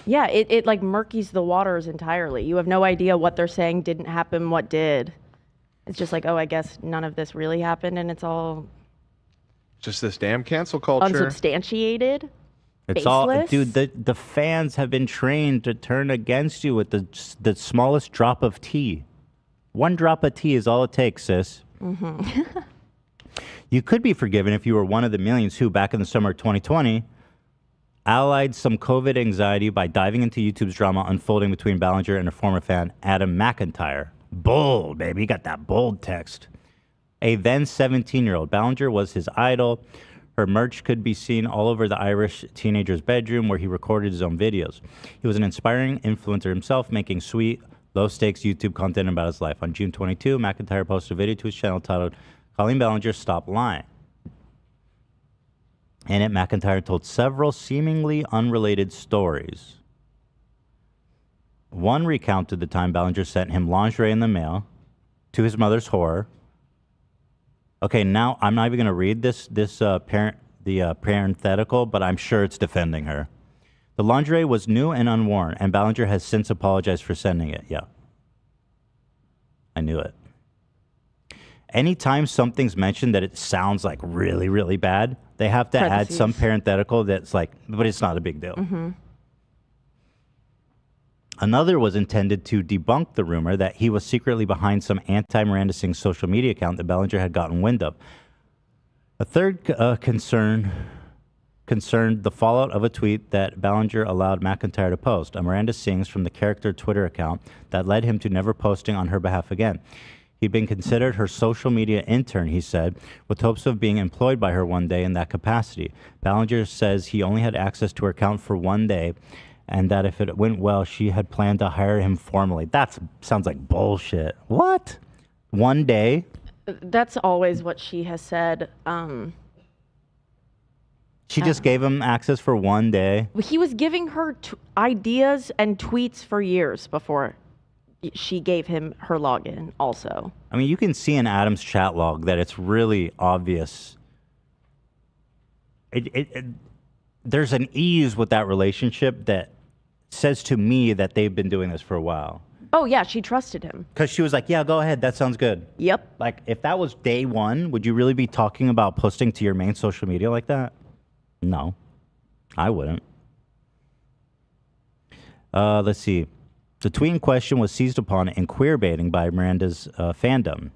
Yeah, it like murkies the waters entirely. You have no idea what they're saying didn't happen, what did. It's just like, oh, I guess none of this really happened, and it's all Just this damn cancel culture. unsubstantiated. It's all, baseless. dude. The fans have been trained to turn against you with the smallest drop of tea. One drop of tea is all it takes, sis. Mm-hmm. You could be forgiven if you were one of the millions who, back in the summer of 2020, allied some COVID anxiety by diving into YouTube's drama unfolding between Ballinger and a former fan, Adam McIntyre. Bold, baby. You got that bold text. A then 17-year-old. Ballinger was his idol. Her merch could be seen all over the Irish teenager's bedroom where he recorded his own videos. He was an inspiring influencer himself, making sweet, low-stakes YouTube content about his life. On June 22, McIntyre posted a video to his channel titled, Colleen Ballinger, Stop Lying. In it, McIntyre told several seemingly unrelated stories. One recounted the time Ballinger sent him lingerie in the mail, to his mother's horror. Okay, now I'm not even going to read the parenthetical, but I'm sure it's defending her. The lingerie was new and unworn, and Ballinger has since apologized for sending it. Yeah. I knew it. Anytime something's mentioned that it sounds like really, really bad, they have to add some parenthetical that's like, but it's not a big deal. Mm-hmm. Another was intended to debunk the rumor that he was secretly behind some anti-Miranda Singh social media account that Ballinger had gotten wind of. A third concerned the fallout of a tweet that Ballinger allowed McIntyre to post, a Miranda Singh's from the character Twitter account that led him to never posting on her behalf again. He'd been considered her social media intern, he said, with hopes of being employed by her one day in that capacity. Ballinger says he only had access to her account for one day, and that if it went well, she had planned to hire him formally. That sounds like bullshit. What? One day? That's always what she has said. She just gave him access for one day? He was giving her ideas and tweets for years before she gave him her login also. I mean, you can see in Adam's chat log that it's really obvious. There's an ease with that relationship that says to me that they've been doing this for a while. Oh, yeah, she trusted him. Because she was like, yeah, go ahead. That sounds good. Yep. Like, if that was day one, would you really be talking about posting to your main social media like that? No, I wouldn't. Let's see. The tweet in question was seized upon in queerbaiting by Miranda's fandom,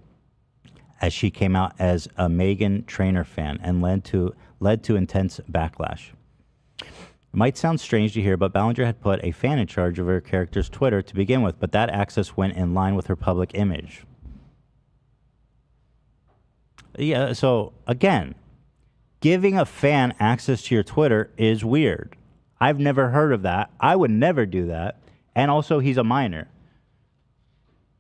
as she came out as a Meghan Trainor fan and led to intense backlash. It might sound strange to hear, but Ballinger had put a fan in charge of her character's Twitter to begin with, but that access went in line with her public image. Yeah, so again, giving a fan access to your Twitter is weird. I've never heard of that. I would never do that. And also, he's a minor.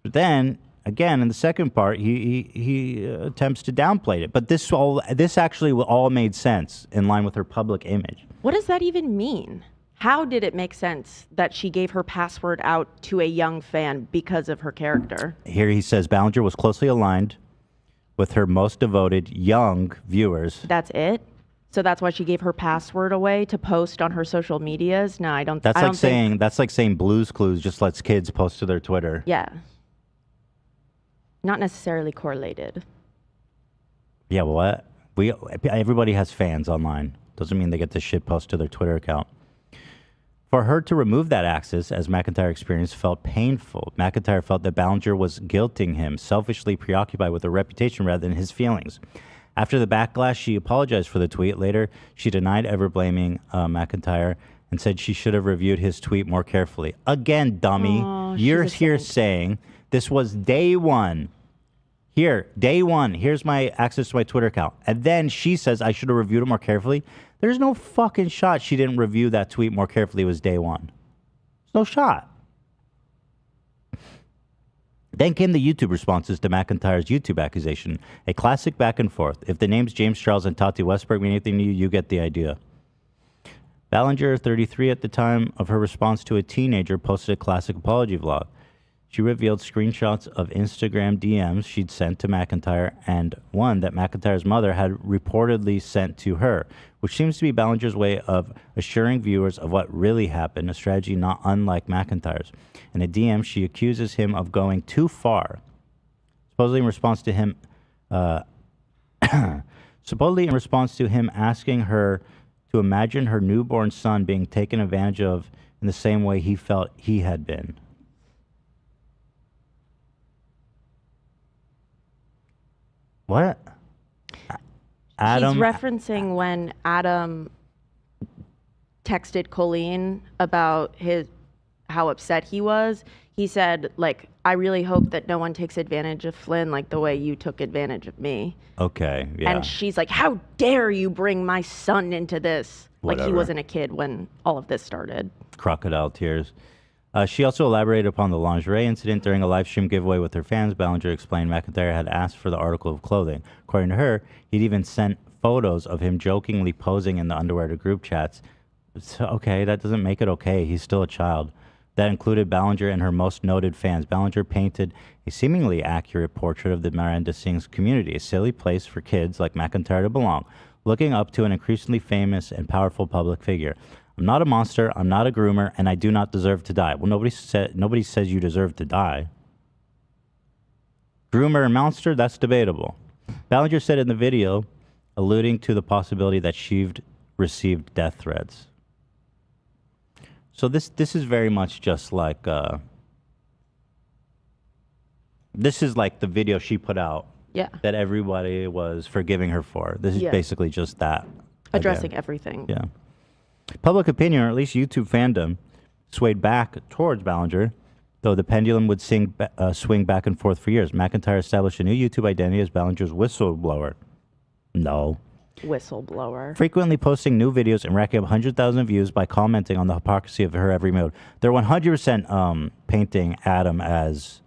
But then, again, in the second part, he attempts to downplay it. But this actually all made sense in line with her public image. What does that even mean? How did it make sense that she gave her password out to a young fan because of her character? Here he says Ballinger was closely aligned with her most devoted young viewers. That's it? So that's why she gave her password away to post on her social medias? No, I don't. That's I like don't think, that's like saying Blue's Clues just lets kids post to their Twitter. Yeah. Not necessarily correlated. Yeah, well, everybody has fans online. Doesn't mean they get to shit post to their Twitter account. For her to remove that access, as McIntyre experienced, felt painful. McIntyre felt that Ballinger was guilting him, selfishly preoccupied with her reputation rather than his feelings. After the backlash, she apologized for the tweet. Later, she denied ever blaming McIntyre and said she should have reviewed his tweet more carefully. Again, dummy, you're here saying this was day one. Here, day one, here's my access to my Twitter account. And then she says I should have reviewed it more carefully. There's no fucking shot she didn't review that tweet more carefully. It was day one. There's no shot. Then came the YouTube responses to McIntyre's YouTube accusation. A classic back and forth. If the names James Charles and Tati Westbrook mean anything to you, you get the idea. Ballinger, 33 at the time of her response to a teenager, posted a classic apology vlog. She revealed screenshots of Instagram DMs she'd sent to McIntyre and one that McIntyre's mother had reportedly sent to her, which seems to be Ballinger's way of assuring viewers of what really happened, a strategy not unlike McIntyre's. In a DM, she accuses him of going too far, supposedly in response to him asking her to imagine her newborn son being taken advantage of in the same way he felt he had been. What? Adam? He's referencing when Adam texted Colleen about how upset he was. He said, like, I really hope that no one takes advantage of Flynn like the way you took advantage of me. Okay, yeah. And she's like, how dare you bring my son into this? Like he wasn't a kid when all of this started. Crocodile tears. She also elaborated upon the lingerie incident during a live stream giveaway with her fans. Ballinger explained McIntyre had asked for the article of clothing. According to her, he'd even sent photos of him jokingly posing in the underwear to group chats. So, okay, that doesn't make it okay. He's still a child. That included Ballinger and her most noted fans. Ballinger painted a seemingly accurate portrait of the Miranda Sings community, a silly place for kids like McIntyre to belong, looking up to an increasingly famous and powerful public figure. I'm not a monster, I'm not a groomer, and I do not deserve to die. Well, nobody says you deserve to die. Groomer and monster, that's debatable. Ballinger said in the video, alluding to the possibility that she'd received death threats. So this is very much just like this is like the video she put out that everybody was forgiving her for. This is basically just that. Addressing everything. Yeah. Public opinion, or at least YouTube fandom, swayed back towards Ballinger, though the pendulum would swing back and forth for years. McIntyre established a new YouTube identity as Ballinger's whistleblower. No. Whistleblower. Frequently posting new videos and racking up 100,000 views by commenting on the hypocrisy of her every move. They're 100% painting Adam as...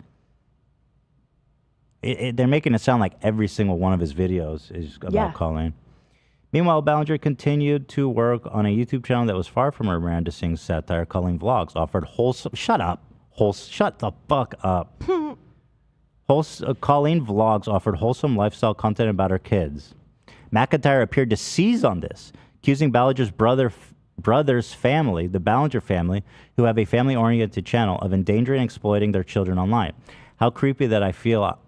they're making it sound like every single one of his videos is about Colleen. Meanwhile, Ballinger continued to work on a YouTube channel that was far from her Miranda Sings satire. Colleen Vlogs offered wholesome... Shut up. Shut the fuck up. Colleen Vlogs offered wholesome lifestyle content about her kids. McIntyre appeared to seize on this, accusing Ballinger's brother's family, the Ballinger family, who have a family-oriented channel, of endangering and exploiting their children online. How creepy that I feel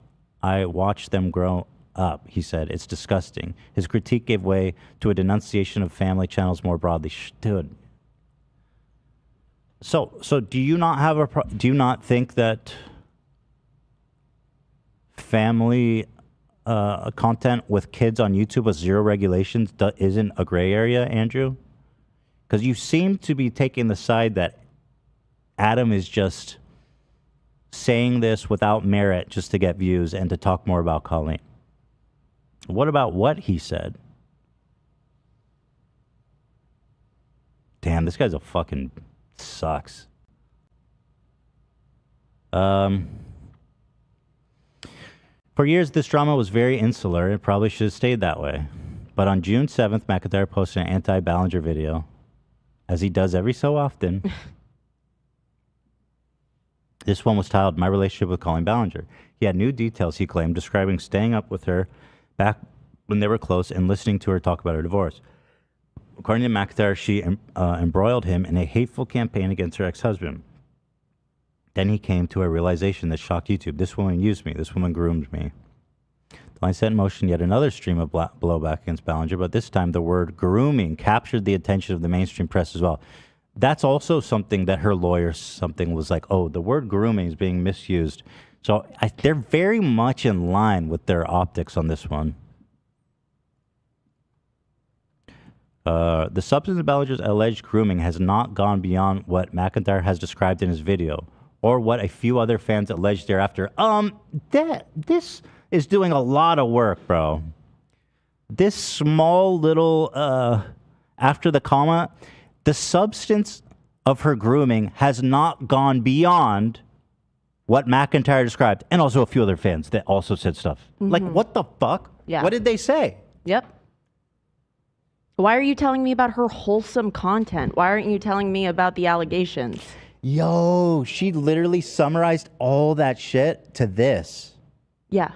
I watch them grow up, he said. It's disgusting. His critique gave way to a denunciation of family channels more broadly. Dude. So do you not have do you not think that family content with kids on YouTube with zero regulations isn't a gray area, Andrew? Because you seem to be taking the side that Adam is just saying this without merit just to get views and to talk more about Colleen. What about what he said? Damn, this guy's a fucking sucks. For years, this drama was very insular and probably should have stayed that way. But on June 7th, McIntyre posted an anti-Ballinger video, as he does every so often. This one was titled, My Relationship with Colleen Ballinger. He had new details, he claimed, describing staying up with her back when they were close and listening to her talk about her divorce. According to McIntyre, she embroiled him in a hateful campaign against her ex-husband. Then he came to a realization that shocked YouTube. This woman used me. This woman groomed me. The line set in motion yet another stream of blowback against Ballinger, but this time the word grooming captured the attention of the mainstream press as well. That's also something that her lawyer was like, oh, the word grooming is being misused. So they're very much in line with their optics on this one. The substance of Ballinger's alleged grooming has not gone beyond what McIntyre has described in his video, or what a few other fans alleged thereafter. This is doing a lot of work, bro. This small little after the comma, the substance of her grooming has not gone beyond what McIntyre described, and also a few other fans that also said stuff. Like, what the fuck? Yeah. What did they say? Yep. Why are you telling me about her wholesome content? Why aren't you telling me about the allegations? Yo, she literally summarized all that shit to this. Yeah.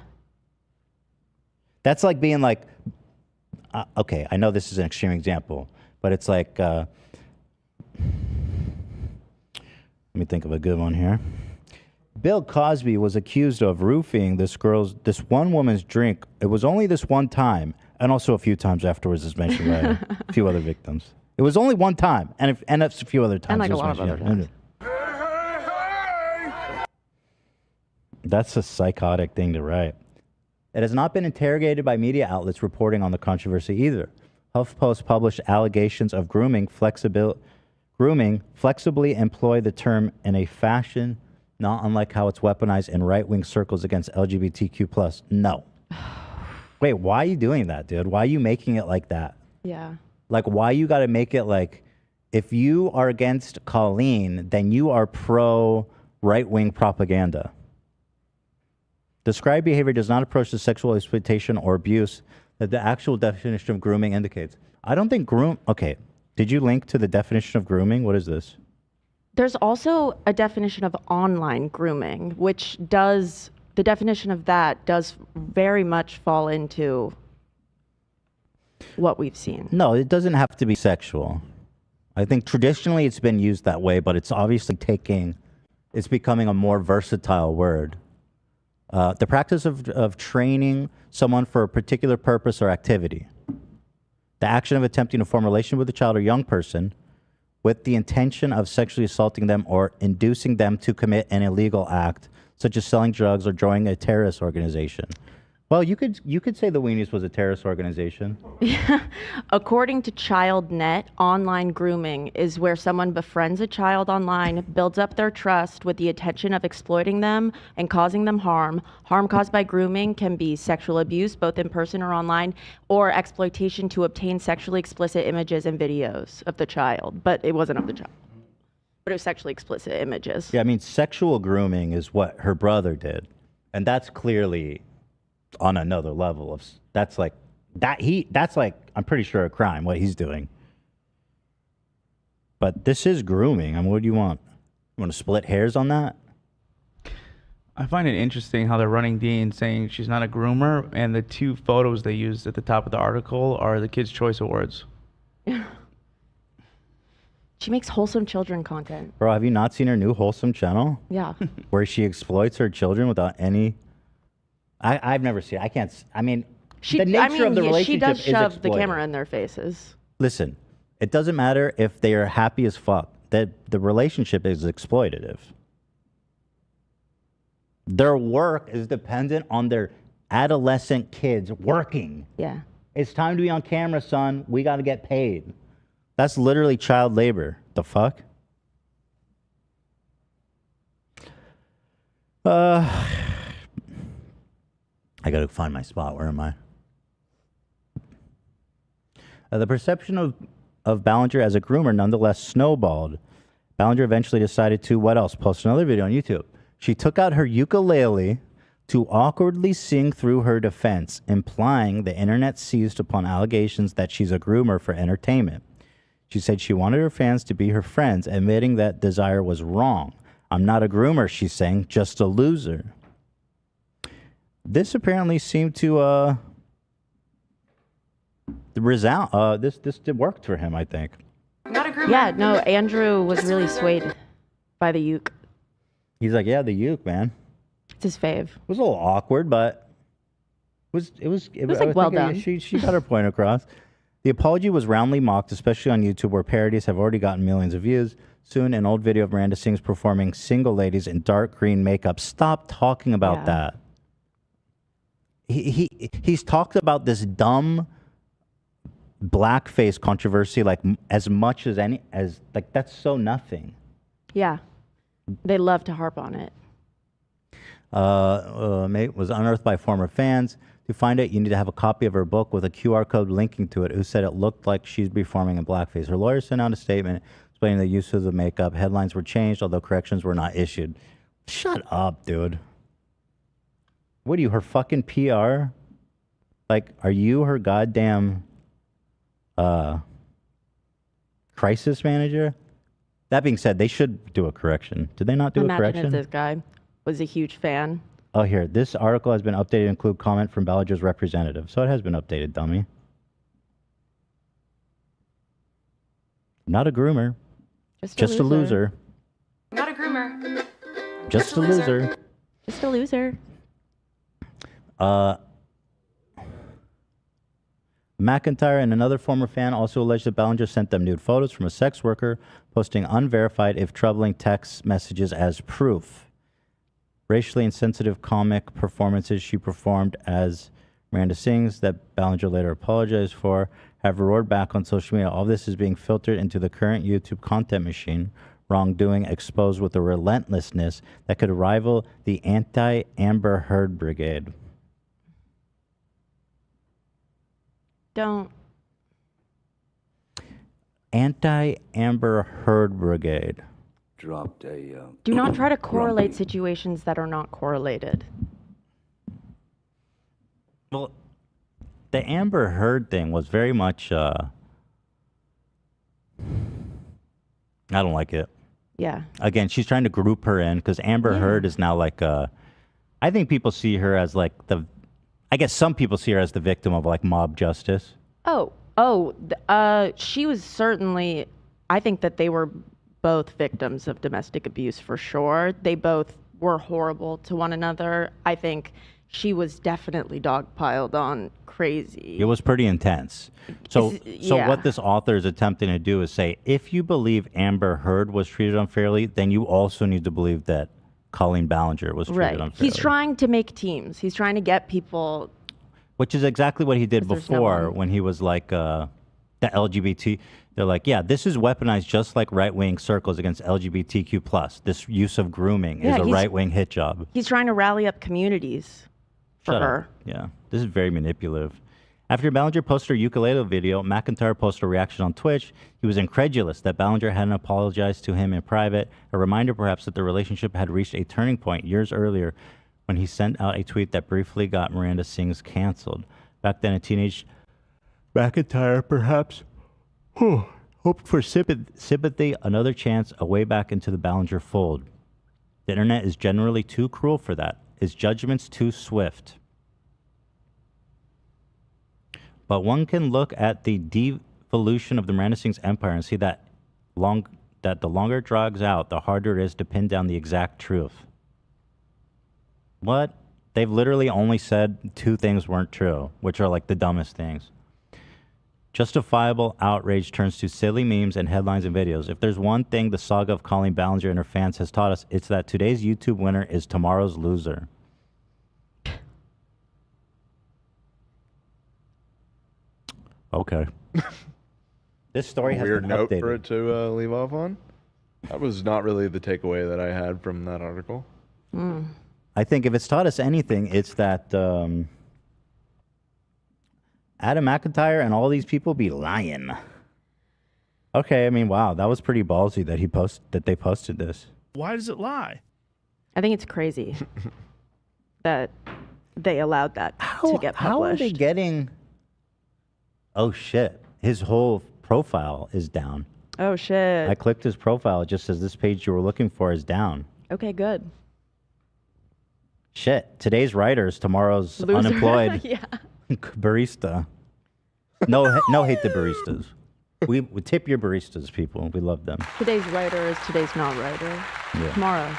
That's like being like, okay, I know this is an extreme example, but it's like, let me think of a good one here. Bill Cosby was accused of roofing this one woman's drink. It was only this one time, and also a few times afterwards, as mentioned by a few other victims. It was only one time, and a few other times. And like a lot of other times. That's a psychotic thing to write. It has not been interrogated by media outlets reporting on the controversy either. HuffPost published allegations of grooming flexibly employ the term in a fashion not unlike how it's weaponized in right-wing circles against LGBTQ+. No. Wait, why are you doing that, dude? Why are you making it like that? Yeah. Like, why you got to make it like, if you are against Colleen, then you are pro right-wing propaganda. Described behavior does not approach the sexual exploitation or abuse that the actual definition of grooming indicates. I don't think okay, did you link to the definition of grooming? What is this? There's also a definition of online grooming, which the definition of that does very much fall into what we've seen. No, it doesn't have to be sexual. I think traditionally it's been used that way, but it's obviously it's becoming a more versatile word. The practice of training someone for a particular purpose or activity. The action of attempting to form a relationship with a child or young person with the intention of sexually assaulting them or inducing them to commit an illegal act, such as selling drugs or joining a terrorist organization. Well, you could say the Weenies was a terrorist organization. According to ChildNet, online grooming is where someone befriends a child online, builds up their trust with the intention of exploiting them and causing them harm. Harm caused by grooming can be sexual abuse, both in person or online, or exploitation to obtain sexually explicit images and videos of the child. But it wasn't of the child. But it was sexually explicit images. Yeah, I mean, sexual grooming is what her brother did. And that's clearly on another level of that's like I'm pretty sure a crime what he's doing. But this is grooming. I mean, what do you want? You want to split hairs on that? I find it interesting how they're running Dean saying she's not a groomer, and the two photos they used at the top of the article are the Kids' Choice Awards. She makes wholesome children content. Bro, have you not seen her new wholesome channel? Yeah. Where she exploits her children without any... I've never seen it. I can't... I mean, the nature of the relationship she does is shove the exploitive. camera in their faces. Listen, it doesn't matter if they are happy as fuck. That the relationship is exploitative. Their work is dependent on their adolescent kids working. Yeah. It's time to be on camera, son. We got to get paid. That's literally child labor. The fuck? I got to find my spot. Where am I? The perception of Ballinger as a groomer nonetheless snowballed. Ballinger eventually decided to, what else? Post another video on YouTube. She took out her ukulele to awkwardly sing through her defense, implying the internet seized upon allegations that she's a groomer for entertainment. She said she wanted her fans to be her friends, admitting that desire was wrong. I'm not a groomer, she's saying, just a loser. This apparently seemed to resound. This did work for him, I think. Not a groomer. Yeah, no, Andrew was really swayed by the uke. He's like, yeah, the uke, man. It's his fave. It was a little awkward, but it was like well done. She got her point across. The apology was roundly mocked, especially on YouTube, where parodies have already gotten millions of views. Soon, an old video of Miranda Sings performing single ladies in dark green makeup. Stop talking about that. He's talked about this dumb blackface controversy like as much as like that's so nothing. Yeah. They love to harp on it. Mate was unearthed by former fans. To find it, you need to have a copy of her book with a QR code linking to it, who said it looked like she's performing in blackface. Her lawyer sent out a statement explaining the use of the makeup. Headlines were changed, although corrections were not issued. Shut up, dude. What are you, her fucking PR? Like, are you her goddamn crisis manager? That being said, they should do a correction. Did they not do a correction? Imagine if this guy was a huge fan. Oh, here. This article has been updated to include comment from Ballinger's representative. So it has been updated, dummy. Not a groomer. Just a loser. Not a groomer. Just a loser. Just a loser. McIntyre and another former fan also alleged that Ballinger sent them nude photos from a sex worker, posting unverified, if troubling, text messages as proof. Racially insensitive comic performances she performed as Miranda Sings that Ballinger later apologized for have roared back on social media. All this is being filtered into the current YouTube content machine. Wrongdoing exposed with a relentlessness that could rival the anti-Amber Heard brigade. Don't. Anti-Amber Heard brigade. Dropped a. Do not try to correlate situations that are not correlated. Well, the Amber Heard thing was very much. I don't like it. Yeah. Again, she's trying to group her in because Amber Heard is now like I think people see her as like I guess some people see her as the victim of like mob justice. She was certainly. I think that they were both victims of domestic abuse for sure. They both were horrible to one another. I think she was definitely dogpiled on crazy. It was pretty intense. So what this author is attempting to do is say, if you believe Amber Heard was treated unfairly, then you also need to believe that Colleen Ballinger was treated unfairly. He's trying to make teams. He's trying to get people. Which is exactly what he did before when he was like the LGBT. They're like, yeah, this is weaponized just like right-wing circles against LGBTQ+. This use of grooming is a right-wing hit job. He's trying to rally up communities for her. Up. Yeah, this is very manipulative. After Ballinger posted her ukulele video, McIntyre posted a reaction on Twitch. He was incredulous that Ballinger hadn't apologized to him in private, a reminder perhaps that the relationship had reached a turning point years earlier when he sent out a tweet that briefly got Miranda Sings canceled. Back then, a teenage McIntyre perhaps hoped for sympathy, another chance, a way back into the Ballinger fold. The internet is generally too cruel for that. Its judgments too swift. But one can look at the devolution of the Miranda Sings empire and see that the longer it drags out, the harder it is to pin down the exact truth. What? They've literally only said two things weren't true, which are like the dumbest things. Justifiable outrage turns to silly memes and headlines and videos. If there's one thing the saga of Colleen Ballinger and her fans has taught us, it's that today's YouTube winner is tomorrow's loser. Okay. This story has weird been note updated. for it to leave off on. That was not really the takeaway that I had from that article. I think if it's taught us anything, it's that Adam McIntyre and all these people be lying. Okay, I mean, wow, that was pretty ballsy that they posted this. Why does it lie? I think it's crazy that they allowed that to get published. How are they getting? Oh shit! His whole profile is down. Oh shit! I clicked his profile. It just says this page you were looking for is down. Okay, good. Shit! Today's writers, tomorrow's Loser. unemployed Yeah. barista. No hate the baristas. We tip your baristas, people. We love them. Today's writer is today's not writer. Yeah. Tomorrow.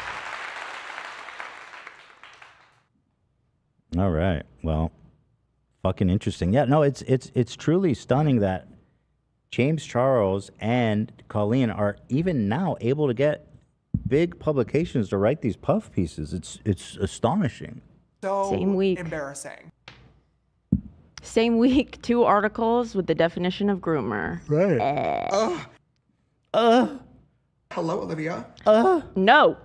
All right. Well, fucking interesting. Yeah. No, it's truly stunning that James Charles and Colleen are even now able to get big publications to write these puff pieces. It's astonishing. So Same week. embarrassing. Same week, 2 articles with the definition of groomer. Right. Hello, Olivia. No.